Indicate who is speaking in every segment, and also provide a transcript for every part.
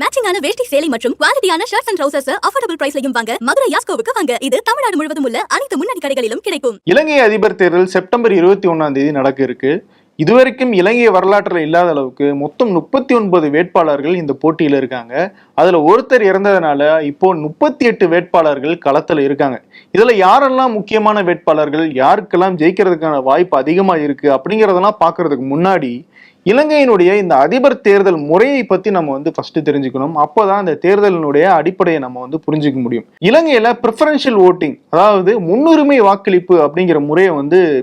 Speaker 1: மேட்சிங்கான வேஷ்டி சேலை மற்றும் குவாலிட்டியான ஷர்ட்ஸ் அண்ட் ட்ரவுசர்ஸ் அஃபோர்டபிள் பிரைஸ்லயும் வாங்க மதுரை யாஸ்கோவுக்கு வாங்க. இது தமிழ்நாடு முழுவதும் உள்ள அனைத்து முன்னணி கடைகளிலும் கிடைக்கும்.
Speaker 2: இலங்கை அதிபர் தேர்தல் செப்டம்பர் 21 நடக்க இருக்கு. இதுவரைக்கும் இலங்கை வரலாற்றில் இல்லாத அளவுக்கு மொத்தம் 39 வேட்பாளர்கள் இந்த போட்டியில இருக்காங்க. அதுல ஒருத்தர் இறந்ததுனால இப்போ 38 வேட்பாளர்கள் களத்துல இருக்காங்க. இதுல யாரெல்லாம் முக்கியமான வேட்பாளர்கள், யாருக்கெல்லாம் ஜெயிக்கிறதுக்கான வாய்ப்பு அதிகமா இருக்கு அப்படிங்கறதெல்லாம் பாக்குறதுக்கு முன்னாடி இலங்கையினுடைய இந்த அதிபர் தேர்தல் முறையை பத்தி நம்ம ஃபர்ஸ்ட் தெரிஞ்சுக்கணும். அப்போதான் இந்த தேர்தலினுடைய அடிப்படையை நம்ம புரிஞ்சுக்க முடியும். இலங்கையில ப்ரிஃபரன்ஷியல் ஓட்டிங், அதாவது முன்னுரிமை வாக்களிப்பு அப்படிங்கிற முறையை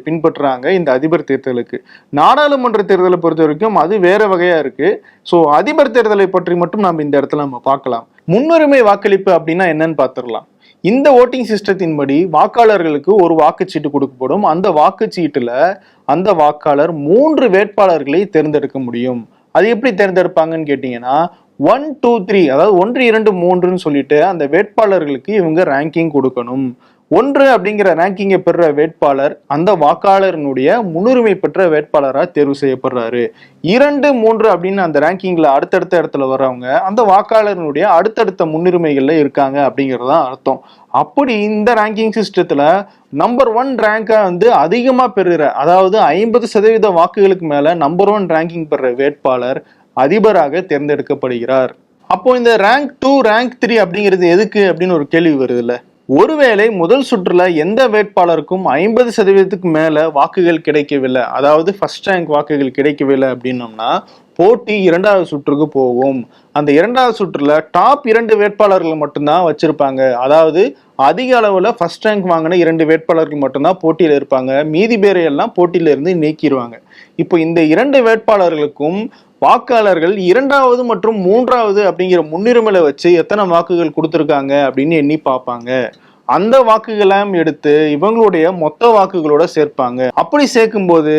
Speaker 2: பின்பற்றுறாங்க இந்த அதிபர் தேர்தலுக்கு. நாடாளுமன்ற தேர்தலை பொறுத்த வரைக்கும் அது வேற வகையா இருக்கு. ஸோ அதிபர் தேர்தலை பற்றி மட்டும் நம்ம இந்த இடத்துல பார்க்கலாம். முன்னுரிமை வாக்களிப்பு அப்படின்னா என்னன்னு பார்த்துடலாம். இந்த ஓட்டிங் சிஸ்டத்தின் படி வாக்காளர்களுக்கு ஒரு வாக்குச்சீட்டு கொடுக்கப்படும். அந்த வாக்குச்சீட்டுல அந்த வாக்காளர் 3 வேட்பாளர்களை தேர்ந்தெடுக்க முடியும். அது எப்படி தேர்ந்தெடுப்பாங்கன்னு கேட்டீங்கன்னா 1, 2, 3, அதாவது 1, 2, 3ன்னு சொல்லிட்டு அந்த வேட்பாளர்களுக்கு இவங்க ரேங்கிங் கொடுக்கணும். 1 அப்படிங்கிற ரேங்கிங்கை பெற வேட்பாளர் அந்த வாக்காளரினுடைய முன்னுரிமை பெற்ற வேட்பாளராக தேர்வு செய்யப்படுறாரு. 2, 3 அப்படின்னு அந்த ரேங்கிங்ல அடுத்தடுத்த இடத்துல வர்றவங்க அந்த வாக்காளரினுடைய அடுத்தடுத்த முன்னுரிமைகள்ல இருக்காங்க அப்படிங்கறதுதான் அர்த்தம். அப்படி இந்த ரேங்கிங் சிஸ்டத்துல நம்பர் 1 ரேங்கை அதிகமா பெறுற, அதாவது 50% வாக்குகளுக்கு மேல நம்பர் 1 ரேங்கிங் பெற வேட்பாளர் அதிபராக தேர்ந்தெடுக்கப்படுகிறார். அப்போ இந்த ரேங்க் 2, ரேங்க் 3 அப்படிங்கிறது எதுக்கு அப்படின்னு ஒரு கேள்வி வருது இல்ல. ஒருவேளை முதல் சுற்றுல எந்த வேட்பாளருக்கும் 50%க்கு மேல வாக்குகள் கிடைக்கவில்லை, அதாவது ஃபர்ஸ்ட் ரேங்க் வாக்குகள் கிடைக்கவில்லை அப்படின்னோம்னா போட்டி 2வது சுற்றுக்கு போகும். அந்த 2வது சுற்றுல டாப் 2 வேட்பாளர்கள் மட்டும்தான் வச்சிருப்பாங்க. அதாவது அதிக அளவுல ஃபர்ஸ்ட் ரேங்க் வாங்கின 2 வேட்பாளர்கள் மட்டும்தான் போட்டியில இருப்பாங்க. மீதி பேரை எல்லாம் போட்டியில இருந்து நீக்கிடுவாங்க. இப்போ இந்த 2 வேட்பாளர்களுக்கும் வாக்காளர்கள் 2வது மற்றும் 3வது அப்படிங்கிற முன்னுரிமையில வச்சு எத்தனை வாக்குகள் கொடுத்துருக்காங்க அப்படின்னு எண்ணி பார்ப்பாங்க. அந்த வாக்குகளையும் எடுத்து இவங்களுடைய மொத்த வாக்குகளோட சேர்ப்பாங்க. அப்படி சேர்க்கும் போது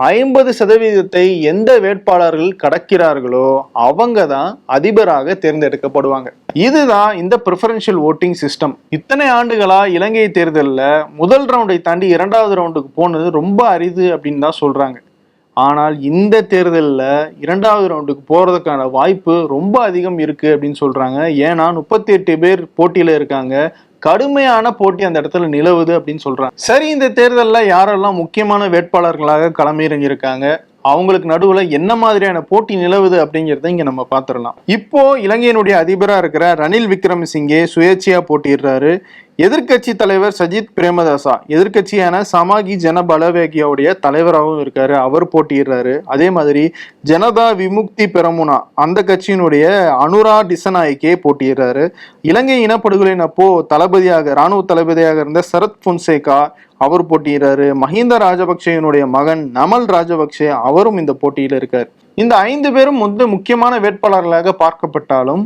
Speaker 2: 50% எந்த வேட்பாளர்கள் கடக்கிறார்களோ அவங்க தான் அதிபராக தேர்ந்தெடுக்கப்படுவாங்க. இதுதான் இந்த ப்ரிஃபரன்ஷியல் ஓட்டிங் சிஸ்டம். இத்தனை ஆண்டுகளா இலங்கை தேர்தலில் முதல் ரவுண்டை தாண்டி 2வது ரவுண்டுக்கு போனது ரொம்ப அரிது அப்படின்னு தான் சொல்றாங்க. ஆனால் இந்த தேர்தலில் 2வது ரவுண்டுக்கு போறதுக்கான வாய்ப்பு ரொம்ப அதிகம் இருக்கு அப்படின்னு சொல்றாங்க. ஏன்னா 38 பேர் போட்டியில இருக்காங்க. கடுமையான போட்டி அந்த இடத்துல நிலவுது அப்படின்னு சொல்றாங்க. சரி, இந்த தேர்தலில் யாரெல்லாம் முக்கியமான வேட்பாளர்களாக களமிறங்கி இருக்காங்க, அவங்களுக்கு நடுவுல என்ன மாதிரியான போட்டி நிலவுது அப்படிங்கிறத இங்க நம்ம பாத்துடலாம். இப்போ இலங்கையினுடைய அதிபரா இருக்கிற ரணில் விக்ரமசிங்கே சுயேட்சையா போட்டிடுறாரு. எதிர்கட்சி தலைவர் சஜித் பிரேமதாசா எதிர்கட்சியான சமாகி ஜன பலவேகியாவுடைய தலைவராகவும் இருக்காரு, அவர் போட்டிடுறாரு. அதே மாதிரி ஜனதா விமுக்தி பெரமுனா அந்த கட்சியினுடைய அனுரா டிசநாயக்கே போட்டிடுறாரு. இலங்கை இனப்படுகொலின் அப்போ இராணுவ தளபதியாக இருந்த சரத் பொன்சேகா அவர் போட்டியிறாரு. மஹிந்த ராஜபக்சேனுடைய மகன் நமல் ராஜபக்சே அவரும் இந்த போட்டியில இருக்கார். இந்த 5 பேரும் முக்கியமான வேட்பாளர்களாக பார்க்கப்பட்டாலும்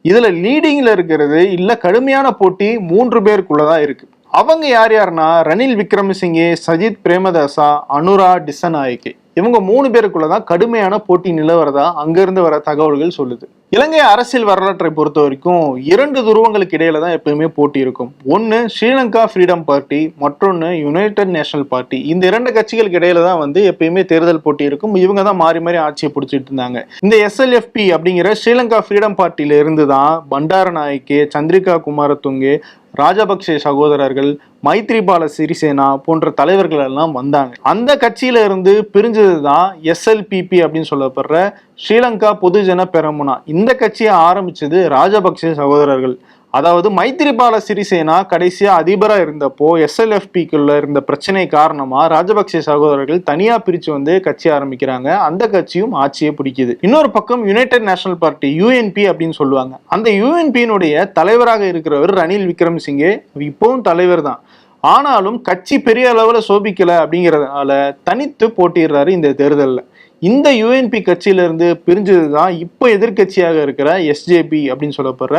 Speaker 2: இதுல லீடிங்ல இருக்கிறது இல்ல கடுமையான போட்டி 3 பேருக்குள்ளதான் இருக்கு. அவங்க யார் யாருன்னா ரணில் விக்ரமசிங்கே, சஜித் பிரேமதாசா, அனுரா டிசநாயக்கே. இவங்க 3 பேருக்குள்ளதான் கடுமையான போட்டி நிலவரதா அங்கிருந்து வர தகவல்கள் சொல்லுது. இலங்கை அரசியல் வரலாற்றை பொறுத்த வரைக்கும் 2 துருவங்களுக்கு இடையில தான் எப்பயுமே போட்டி இருக்கும். ஒன்னு ஸ்ரீலங்கா ஃப்ரீடம் பார்ட்டி, மற்றொன்னு யுனைடெட் நேஷனல் பார்ட்டி. இந்த 2 கட்சிகளுக்கு இடையில தான் எப்பயுமே தேர்தல் போட்டி இருக்கும். இவங்க தான் மாறி மாறி ஆட்சியை பிடிச்சிட்டு இருந்தாங்க. இந்த SLFP அப்படிங்கிற ஸ்ரீலங்கா ஃப்ரீடம் பார்ட்டியில இருந்து தான் பண்டாரநாயக்கே, சந்திரிகா குமாரதுங்கே, ராஜபக்சே சகோதரர்கள், மைத்ரிபால சிறிசேனா போன்ற தலைவர்கள் எல்லாம் வந்தாங்க. அந்த கட்சியில இருந்து பிரிஞ்சதுதான் SLPP அப்படின்னு சொல்லப்படுற ஸ்ரீலங்கா பொதுஜன பெரமுனா. இந்த கட்சியை ஆரம்பிச்சது ராஜபக்சே சகோதரர்கள். அதாவது மைத்ரிபால சிறிசேனா கடைசியா அதிபரா இருந்தப்போ SLFPக்குள்ள இருந்த பிரச்சனை காரணமா ராஜபக்சே சகோதரர்கள் தனியா பிரிச்சு கட்சி ஆரம்பிக்கிறாங்க. அந்த கட்சியும் ஆட்சியை பிடிக்குது. இன்னொரு பக்கம் யுனைடெட் நேஷனல் பார்ட்டி, UNP அப்படின்னு சொல்லுவாங்க. அந்த UNP-னுடைய தலைவராக இருக்கிறவர் ரணில் விக்ரமசிங்கே. இப்பவும் தலைவர் தான். ஆனாலும் கட்சி பெரிய அளவுல சோபிக்கல அப்படிங்கறதுனால தனித்து போட்டிடுறாரு இந்த தேர்தலில். இந்த UNP கட்சியில இருந்து பிரிஞ்சதுதான் இப்போ எதிர்கட்சியாக இருக்கிற SJP அப்படின்னு சொல்லப்படுற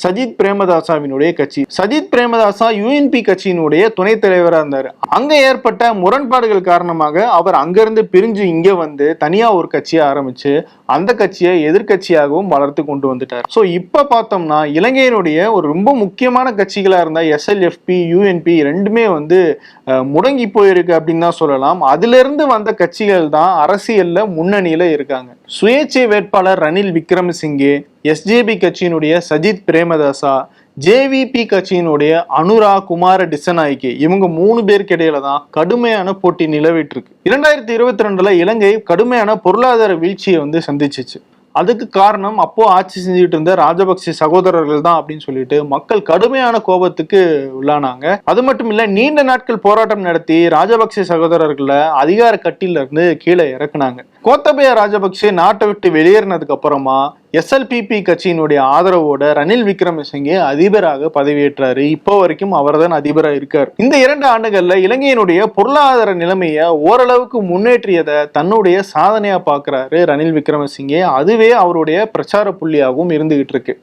Speaker 2: சஜித் பிரேமதாசாவினுடைய கட்சி. சஜித் பிரேமதாசா UNP கட்சியினுடைய துணைத் தலைவராக இருந்தார். அங்க ஏற்பட்ட முரண்பாடுகள் காரணமாக அவர் அங்கிருந்து பிரிஞ்சு இங்க தனியா ஒரு கட்சியை ஆரம்பிச்சு அந்த கட்சியை எதிர்கட்சியாகவும் வளர்த்து கொண்டு வந்துட்டார். ஸோ இப்ப பார்த்தோம்னா இலங்கையினுடைய ஒரு ரொம்ப முக்கியமான கட்சிகளா இருந்த SLFP UNP ரெண்டுமே வந்து முடங்கி போயிருக்கு அப்படின்னு தான் சொல்லலாம். அதுல இருந்து வந்த கட்சிகள் தான் அரசியல்ல முன்னணியில இருக்காங்க. சுயேட்சை வேட்பாளர் ரணில் விக்ரமசிங்கே, SJP கட்சியினுடைய சஜித் பிரேமதாசா, JVP கட்சியினுடைய அனுரா குமார டிசநாயக்கே, இவங்க 3 பேருக்கு இடையில தான் கடுமையான போட்டி நிலவிட்டு இருக்கு. 2022 இலங்கை கடுமையான பொருளாதார வீழ்ச்சியை வந்து சந்திச்சிச்சு. அதுக்கு காரணம் அப்போ ஆட்சி செஞ்சுட்டு இருந்த ராஜபக்சே சகோதரர்கள் தான் அப்படின்னு சொல்லிட்டு மக்கள் கடுமையான கோபத்துக்கு உள்ளானாங்க. அது மட்டும் இல்ல, நீண்ட நாட்கள் போராட்டம் நடத்தி ராஜபக்சே சகோதரர்களை அதிகார கட்டில இருந்து கீழே இறக்குனாங்க. கோத்தபய ராஜபக்சே நாட்டை விட்டு வெளியேறினதுக்கு அப்புறமா SLPP கட்சியினுடைய ஆதரவோட ரணில் விக்ரமசிங்கே அதிபராக பதவியேற்றாரு. இப்போ வரைக்கும் அவர் தான் அதிபரா இருக்காரு. இந்த 2 ஆண்டுகள்ல இலங்கையினுடைய பொருளாதார நிலைமைய ஓரளவுக்கு முன்னேற்றியதை தன்னுடைய சாதனையா பாக்குறாரு ரணில் விக்ரமசிங்கே. அதுவே அவருடைய பிரச்சார புள்ளியாகவும் இருந்துகிட்டு இருக்கு.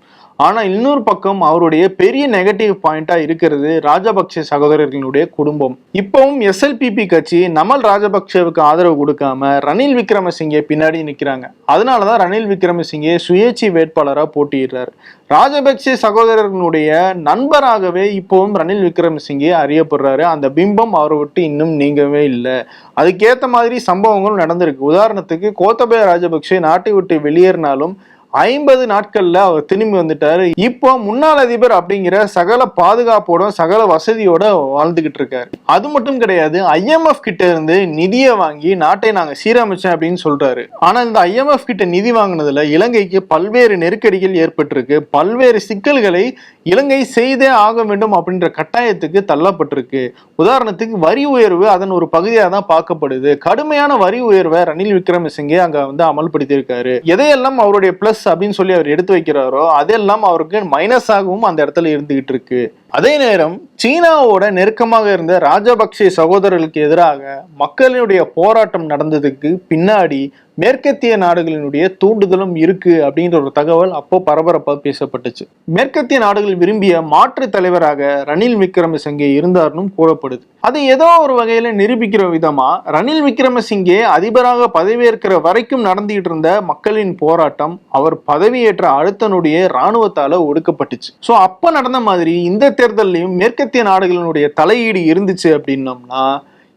Speaker 2: ஆனா இன்னொரு பக்கம் அவருடைய பெரிய நெகட்டிவ் பாயிண்டா இருக்கிறது ராஜபக்சே சகோதரர்களுடைய குடும்பம். இப்பவும் SLPP கட்சி நமல் ராஜபக்சேவுக்கு ஆதரவு கொடுக்காம ரணில் விக்ரமசிங்கே பின்னாடி நிக்கிறாங்க. அதனாலதான் ரணில் விக்ரமசிங்கே சுயேட்சை வேட்பாளரா போட்டியிடுறாரு. ராஜபக்சே சகோதரர்களுடைய நண்பராகவே இப்பவும் ரணில் விக்ரமசிங்கே அறியப்படுறாரு. அந்த பிம்பம் அவரை விட்டு இன்னும் நீங்கவே இல்லை. அதுக்கேற்ற மாதிரி சம்பவங்களும் நடந்திருக்கு. உதாரணத்துக்கு கோத்தபய ராஜபக்சே நாட்டை விட்டு வெளியேறினாலும் 50 நாட்கள்ல அவர் திரும்பி வந்துட்டாரு. இப்போ முன்னாள் அதிபர் அப்படிங்கிற சகல பாதுகாப்போட சகல வசதியோட வாழ்ந்துகிட்டு இருக்காரு. அது மட்டும் கிடையாது, IMF கிட்ட இருந்து நிதியை வாங்கி நாட்டை நாங்க சீரமைச்சேன் அப்படின்னு சொல்றாரு. ஆனா இந்த IMF கிட்ட நிதி வாங்கினதுல இலங்கைக்கு பல்வேறு நெருக்கடிகள் ஏற்பட்டிருக்கு. பல்வேறு சிக்கல்களை இலங்கை செய்தே ஆக வேண்டும் அப்படின்ற கட்டாயத்துக்கு தள்ளப்பட்டிருக்கு. உதாரணத்துக்கு வரி உயர்வு அதன் ஒரு பகுதியாக தான் பார்க்கப்படுது. கடுமையான வரி உயர்வை ரணில் விக்ரமசிங்கே அங்க வந்து அமல்படுத்தி இருக்காரு. எதையெல்லாம் அவருடைய பிளஸ் அப்படின்னு சொல்லி அவர் எடுத்து வைக்கிறாரோ அதெல்லாம் அவருக்கு மைனஸ் ஆகவும் அந்த இடத்துல இருந்துகிட்டு இருக்கு. அதே நேரம் சீனாவோட நெருக்கமாக இருந்த ராஜபக்சே சகோதரர்களுக்கு எதிராக மக்களுடைய போராட்டம் நடந்ததுக்கு பின்னாடி மேற்கத்திய நாடுகளினுடைய தூண்டுதலும் இருக்கு அப்படின்ற ஒரு தகவல் அப்போ பரபரப்பா பேசப்பட்டுச்சு. மேற்கத்திய நாடுகள் விரும்பிய மாற்று தலைவராக ரணில் விக்ரமசிங்கே இருந்தார்னும் கூறப்படுது. அது ஏதோ ஒரு வகையில நிரூபிக்கிற விதமா ரணில் விக்ரமசிங்கே அதிபராக பதவியேற்கிற வரைக்கும் நடந்துகிட்டு இருந்த மக்களின் போராட்டம் அவர் பதவியேற்ற அடுத்த நொடியே இராணுவத்தால ஒடுக்கப்பட்டுச்சு. சோ அப்ப நடந்த மாதிரி இந்த தேர்தலையும் மேற்கத்திய நாடுகளினுடைய தலையீடு இருந்துச்சு அப்படின்னம்னா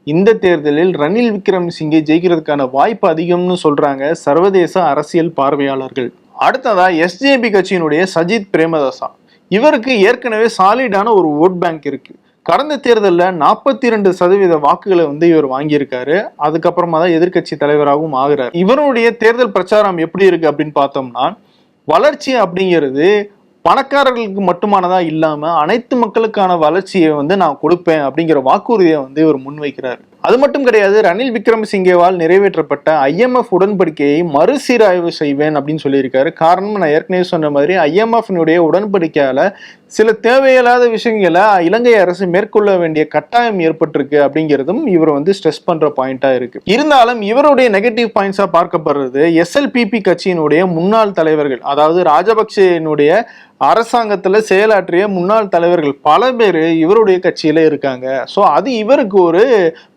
Speaker 2: இந்த தேர்தலில் ரணில் விக்ரமசிங்கே ஜெயிக்கிறதுக்கான வாய்ப்பு அதிகம்னு சொல்றாங்க சர்வதேச அரசியல் பார்வையாளர்கள். அடுத்ததா SJP கட்சியினுடைய சஜித் பிரேமதாசா, இவருக்கு ஏற்கனவே சாலிடான ஒரு ஓட் பேங்க் இருக்கு. கடந்த தேர்தலில் 42% வாக்குகளை வந்து இவர் வாங்கியிருக்காரு. அதுக்கப்புறமா தான் எதிர்கட்சி தலைவராகவும் ஆகிறார். இவருடைய தேர்தல் பிரச்சாரம் எப்படி இருக்கு அப்படின்னு பார்த்தோம்னா, வளர்ச்சி அப்படிங்கிறது பணக்காரர்களுக்கு மட்டுமானதா இல்லாம அனைத்து மக்களுக்கான வளர்ச்சியை வந்து நான் கொடுப்பேன் அப்படிங்கிற வாக்குறுதியை வந்து இவர் முன்வைக்கிறார். அது மட்டும் கிடையாது, ரணில் விக்ரமசிங்கேவால் நிறைவேற்றப்பட்ட IMF உடன்படிக்கையை மறுசீராய்வு செய்வேன் அப்படின்னு சொல்லியிருக்காரு. காரணம், நான் ஏற்கனவே சொன்ன மாதிரி IMF-னுடைய உடன்படிக்கையால சில தேவையில்லாத விஷயங்களை இலங்கை அரசு மேற்கொள்ள வேண்டிய கட்டாயம் ஏற்பட்டிருக்கு அப்படிங்கிறதும் இவர் வந்து ஸ்ட்ரெஸ் பண்ற பாயிண்டா இருக்கு. இருந்தாலும் இவருடைய நெகட்டிவ் பாயிண்ட்ஸா பார்க்கப்படுறது SLPP கட்சியினுடைய முன்னாள் தலைவர்கள், அதாவது ராஜபக்சேனுடைய அரசாங்கத்துல செயலாற்றிய முன்னாள் தலைவர்கள் பல பேர் இவருடைய கட்சியில இருக்காங்க. சோ அது இவருக்கு ஒரு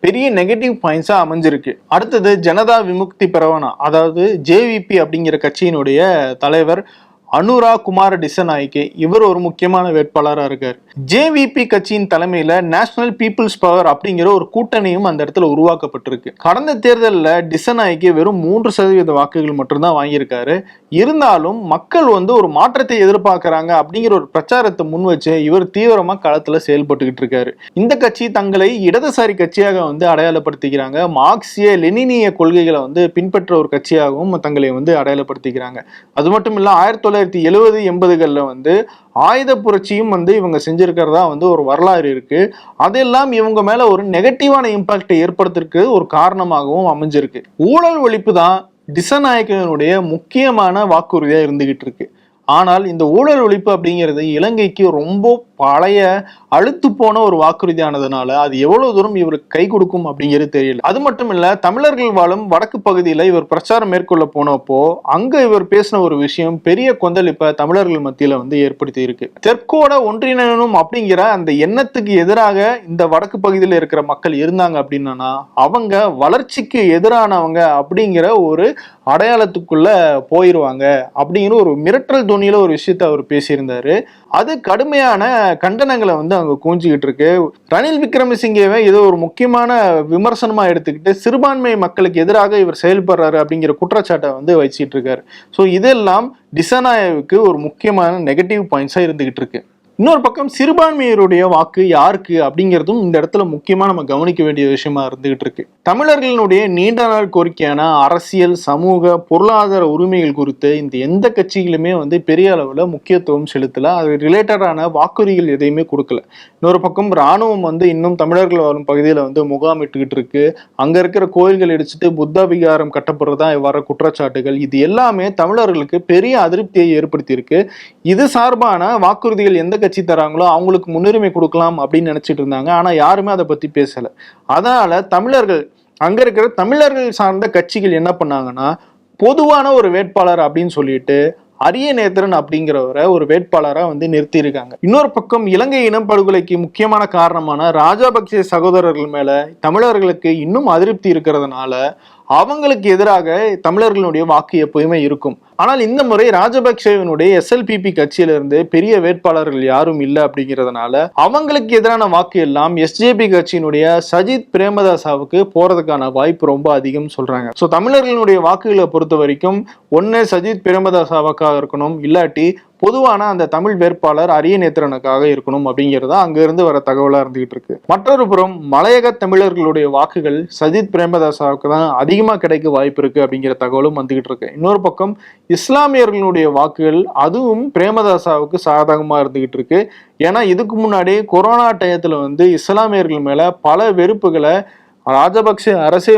Speaker 2: பெரிய நெகட்டிவ் பாயிண்ட்ஸா அமைஞ்சிருக்கு. அடுத்தது ஜனதா விமுக்தி பெரவனா, அதாவது JVP அப்படிங்கிற கட்சியினுடைய தலைவர் அனுரா குமார டிசநாயக்கே, இவர் ஒரு முக்கியமான வேட்பாளராக இருக்கார். JVP கட்சியின் தலைமையில நேஷனல் பீப்புள்ஸ் பவர் அப்படிங்கிற ஒரு கூட்டணியும் அந்த இடத்துல உருவாக்கப்பட்டிருக்கு. கடந்த தேர்தலில் டிசநாயக்கே வெறும் 3% வாக்குகள் மட்டும்தான் வாங்கியிருக்காரு. இருந்தாலும் மக்கள் வந்து ஒரு மாற்றத்தை எதிர்பார்க்கிறாங்க அப்படிங்கிற ஒரு பிரச்சாரத்தை முன் வச்சு இவர் தீவிரமா களத்துல செயல்பட்டுக்கிட்டு இருக்காரு. இந்த கட்சி தங்களை இடதுசாரி கட்சியாக வந்து அடையாளப்படுத்திக்கிறாங்க. மார்க்சிய லெனினிய கொள்கைகளை வந்து பின்பற்ற ஒரு கட்சியாகவும் தங்களை வந்து அடையாளப்படுத்திக்கிறாங்க. அது மட்டும் இல்ல 1970-80களில் வந்து ஆயுத புரட்சியும் வந்து இவங்க செஞ்சிருக்கிறதா வந்து ஒரு வரலாறு இருக்கு. அதெல்லாம் இவங்க மேல ஒரு நெகட்டிவான இம்பாக்டை ஏற்படுத்திருக்கு ஒரு காரணமாகவும் அமைஞ்சிருக்கு. ஊழல் ஒழிப்பு தான் டிசநாயக்கனுடைய முக்கியமான வாக்குறுதியா இருந்துகிட்டு இருக்கு. ஆனால் இந்த ஊழல் ஒழிப்பு அப்படிங்கிறது இலங்கைக்கு ரொம்ப பழைய அழுத்து போன ஒரு வாக்குறுதி ஆனதுனால அது எவ்வளவு தூரம் இவருக்கு கை கொடுக்கும் அப்படிங்கிறது தெரியல. அது மட்டும் இல்ல, தமிழர்கள் வாழும் வடக்கு பகுதியில இவர் பிரச்சாரம் மேற்கொள்ள போனப்போ அங்க இவர் பேசின ஒரு விஷயம் பெரிய கொந்தளிப்பை தமிழர்கள் மத்தியில ஏற்படுத்தி இருக்கு. தெற்கோட ஒன்றிணையணும் அப்படிங்கிற அந்த எண்ணத்துக்கு எதிராக இந்த வடக்கு பகுதியில் இருக்கிற மக்கள் இருந்தாங்க அப்படின்னா அவங்க வளர்ச்சிக்கு எதிரானவங்க அப்படிங்கிற ஒரு அடையாளத்துக்குள்ள போயிருவாங்க அப்படிங்கிற ஒரு மிரட்டல் துணியில ஒரு விஷயத்த அவர் பேசியிருந்தாரு. அது கடுமையான கண்டனங்களை அங்க கூஞ்சிக்கிட்டு இருக்கு. ரணில் விக்ரமசிங்கேவை ஏதோ ஒரு முக்கியமான விமர்சனமா எடுத்துக்கிட்டு சிறுபான்மை மக்களுக்கு எதிராக இவர் செயல்படுறாரு அப்படிங்கிற குற்றச்சாட்டை வச்சுட்டு இருக்காரு. ஸோ இதெல்லாம் திசாநாயகவுக்கு ஒரு முக்கியமான நெகட்டிவ் பாயிண்ட்ஸா இருந்துகிட்டு இருக்கு. இன்னொரு பக்கம் சிறுபான்மையருடைய வாக்கு யாருக்கு அப்படிங்கிறதும் இந்த இடத்துல முக்கியமா நம்ம கவனிக்க வேண்டிய விஷயமா இருந்துகிட்டு இருக்கு. தமிழர்களுடைய நீண்ட நாள் கோரிக்கையான அரசியல், சமூக, பொருளாதார உரிமைகள் குறித்து இந்த எந்த கட்சிகளுமே பெரிய அளவுல முக்கியத்துவம் செலுத்தல. அது ரிலேட்டடான வாக்குறுதிகள் எதையுமே கொடுக்கல. இன்னொரு பக்கம் ராணுவம் இன்னும் தமிழர்கள் வாழும் பகுதியில முகாமிட்டுக்கிட்டு இருக்கு. அங்க இருக்கிற கோயில்கள் இடிச்சுட்டு புத்த விகாரம் கட்டப்படுறதா வர குற்றச்சாட்டுகள், இது எல்லாமே தமிழர்களுக்கு பெரிய அதிருப்தியை ஏற்படுத்தி இருக்கு. இது சார்பான வாக்குறுதிகள் எந்த கட்சி தராங்களோ அவங்களுக்கு முன்னுரிமை கொடுக்கலாம் அப்படின்னு நினைச்சிட்டு இருந்தாங்க. ஆனா யாருமே அதை பத்தி பேசல. அதனால தமிழர்கள், அங்க இருக்கிற தமிழர்கள் சார்ந்த கட்சிகள் என்ன பண்ணாங்கன்னா, பொதுவான ஒரு வேட்பாளர் அப்படின்னு சொல்லிட்டு அரியநேத்திரன் அப்படிங்கிறவரை ஒரு வேட்பாளரா நிறுத்தி இருக்காங்க. இன்னொரு பக்கம் இலங்கை இனப்படுகொலைக்கு முக்கியமான காரணமான ராஜபக்சே சகோதரர்கள் மேல தமிழர்களுக்கு இன்னும் அதிருப்தி இருக்கிறதுனால அவங்களுக்கு எதிராக தமிழர்களுடைய வாக்கு எப்பயுமே இருக்கும். ஆனால் இந்த முறை ராஜபக்சேவினுடைய SLPP கட்சியிலிருந்து பெரிய வேட்பாளர்கள் யாரும் இல்லை அப்படிங்கிறதுனால அவங்களுக்கு எதிரான வாக்கு எல்லாம் SJP கட்சியினுடைய சஜித் பிரேமதாசாவுக்கு போறதுக்கான வாய்ப்பு ரொம்ப அதிகம் சொல்றாங்க. ஸோ தமிழர்களுடைய வாக்குகளை பொறுத்த வரைக்கும் ஒன்னு சஜித் பிரேமதாசாவுக்காக இருக்கணும், இல்லாட்டி பொதுவான அந்த தமிழ் வேட்பாளர் அரியநேத்திரனுக்காக இருக்கணும் அப்படிங்கிறதா அங்க இருந்து வர தகவலா இருந்துகிட்டு இருக்கு. மற்றொரு புறம் மலையக தமிழர்களுடைய வாக்குகள் சஜித் பிரேமதாசாவுக்கு தான் அதிகமா கிடைக்க வாய்ப்பு இருக்கு அப்படிங்கிற தகவலும் வந்துகிட்டு இருக்கு. இன்னொரு பக்கம் இஸ்லாமியர்களுடைய வாக்குகள் அதுவும் பிரேமதாசாவுக்கு சாதகமா இருந்துகிட்டு இருக்கு. ஏன்னா இதுக்கு முன்னாடி கொரோனா டயத்துல இஸ்லாமியர்கள் மேல பல வெறுப்புகளை ராஜபக்சே அரசே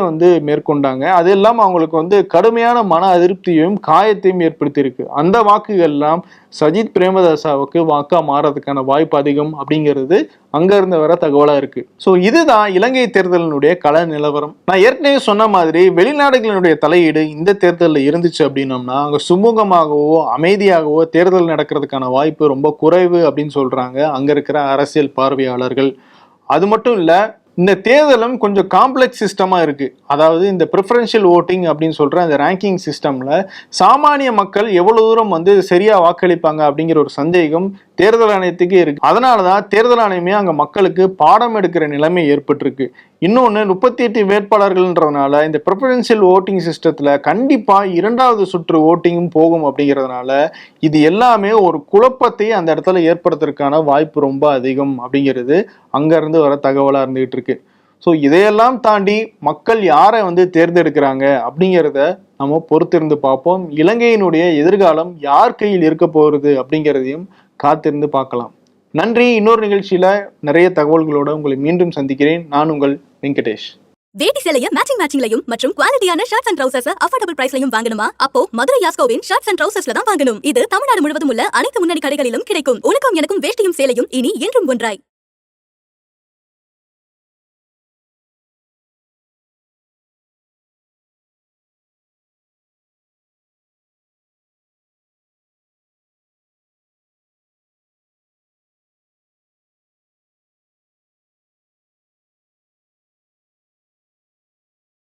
Speaker 2: மேற்கொண்டாங்க. அது இல்லாம அவங்களுக்கு கடுமையான மன அதிருப்தியையும் காயத்தையும் ஏற்படுத்தி இருக்கு. அந்த வாக்குகள் எல்லாம் சஜித் பிரேமதாசாவுக்கு வாக்கா மாறதுக்கான வாய்ப்பு அதிகம் அப்படிங்கிறது அங்க இருந்து வர தகவலா இருக்கு. ஸோ இதுதான் இலங்கை தேர்தலினுடைய கள நிலவரம். நான் ஏற்கனவே சொன்ன மாதிரி வெளிநாடுகளினுடைய தலையீடு இந்த தேர்தலில் இருந்துச்சு அப்படின்னம்னா அங்க சுமூகமாகவோ அமைதியாகவோ தேர்தல் நடக்கிறதுக்கான வாய்ப்பு ரொம்ப குறைவு அப்படின்னு சொல்றாங்க அங்க இருக்கிற அரசியல் பார்வையாளர்கள். அது மட்டும் இல்ல, இந்த தேர்தலும் கொஞ்சம் காம்ப்ளெக்ஸ் சிஸ்டமா இருக்கு. அதாவது இந்த ப்ரிஃபரன்ஷியல் ஓட்டிங் அப்படின்னு சொல்ற அந்த ரேங்கிங் சிஸ்டம்ல சாமானிய மக்கள் எவ்வளவு தூரம் சரியா வாக்களிப்பாங்க அப்படிங்கிற ஒரு சந்தேகம் தேர்தல் ஆணையத்துக்கு இருக்கு. அதனாலதான் தேர்தல் ஆணையமே அங்க மக்களுக்கு பாடம் எடுக்கிற நிலைமை ஏற்பட்டிருக்கு. இன்னொன்னு 38 வேட்பாளர்கள்ன்றதுனால இந்த ப்ரிஃபரன்ஷியல் ஓட்டிங் சிஸ்டத்துல கண்டிப்பா இரண்டாவது சுற்று ஓட்டிங்கும் போகும் அப்படிங்கிறதுனால இது எல்லாமே ஒரு குழப்பத்தை அந்த இடத்துல ஏற்படுத்துறதுக்கான வாய்ப்பு ரொம்ப அதிகம் அப்படிங்கிறது அங்க இருந்து வர தகவலா இருந்துகிட்டு இருக்கு. ஸோ இதையெல்லாம் தாண்டி மக்கள் யாரை தேர்ந்தெடுக்கிறாங்க அப்படிங்கிறத நம்ம பொறுத்திருந்து பார்ப்போம். இலங்கையினுடைய எதிர்காலம் யார் கையில் இருக்க போகிறது அப்படிங்கிறதையும் காத்திருந்து பார்க்கலாம். நன்றி. இன்னொரு நிகழ்ச்சியில நிறைய தகவல்களோட உங்களை மீண்டும் சந்திக்கிறேன். நான் உங்கள் வெங்கடேஷ்.
Speaker 1: வேட்டி சேலைய மேட்சிங்லயும் மற்றும் குவாலிட்டியான ஷர்ட்ஸ் அண்ட் ட்ரவுசர்ஸ் அஃபோர்டபிள் பிரைஸ்லயும் வாங்கணுமா? அப்போ மதுரை யாஸ்கோவின் ஷர்ட்ஸ் அண்ட் ட்ரவுசர்ஸ்ல தான் வாங்கணும். இது தமிழ்நாடு முழுவதும் உள்ள அனைத்து முன்னணி கடைகளிலும் கிடைக்கும். உனக்கும் எனக்கும் வேஷ்டியும் சேலையும் இனி என்றும் ஒன்றாய்.